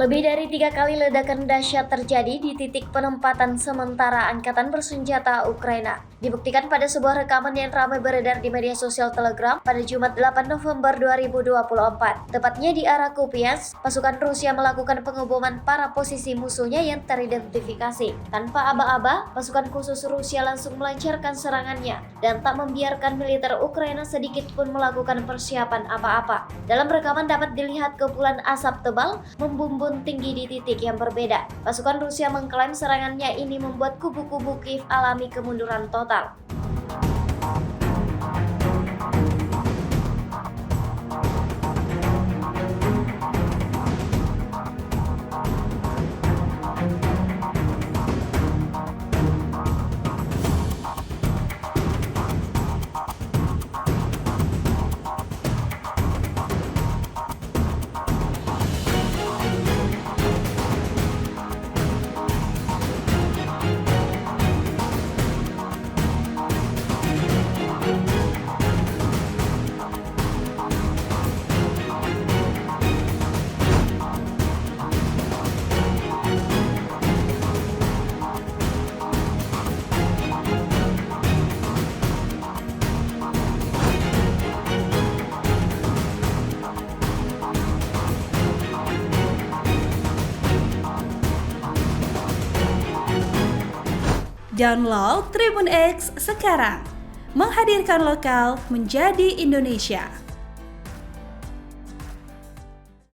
Lebih dari 3 kali ledakan dahsyat terjadi di titik penempatan sementara Angkatan Bersenjata Ukraina. Dibuktikan pada sebuah rekaman yang ramai beredar di media sosial Telegram pada Jumat 8 November 2024. Tepatnya di arah Kupiansk, pasukan Rusia melakukan pengeboman para posisi musuhnya yang teridentifikasi. Tanpa aba-aba, pasukan khusus Rusia langsung melancarkan serangannya dan tak membiarkan militer Ukraina sedikit pun melakukan persiapan apa-apa. Dalam rekaman dapat dilihat kepulan asap tebal membumbung tinggi di titik yang berbeda. Pasukan Rusia mengklaim serangannya ini membuat kubu-kubu Kiev alami kemunduran total. Download Tribun X sekarang, menghadirkan lokal menjadi Indonesia.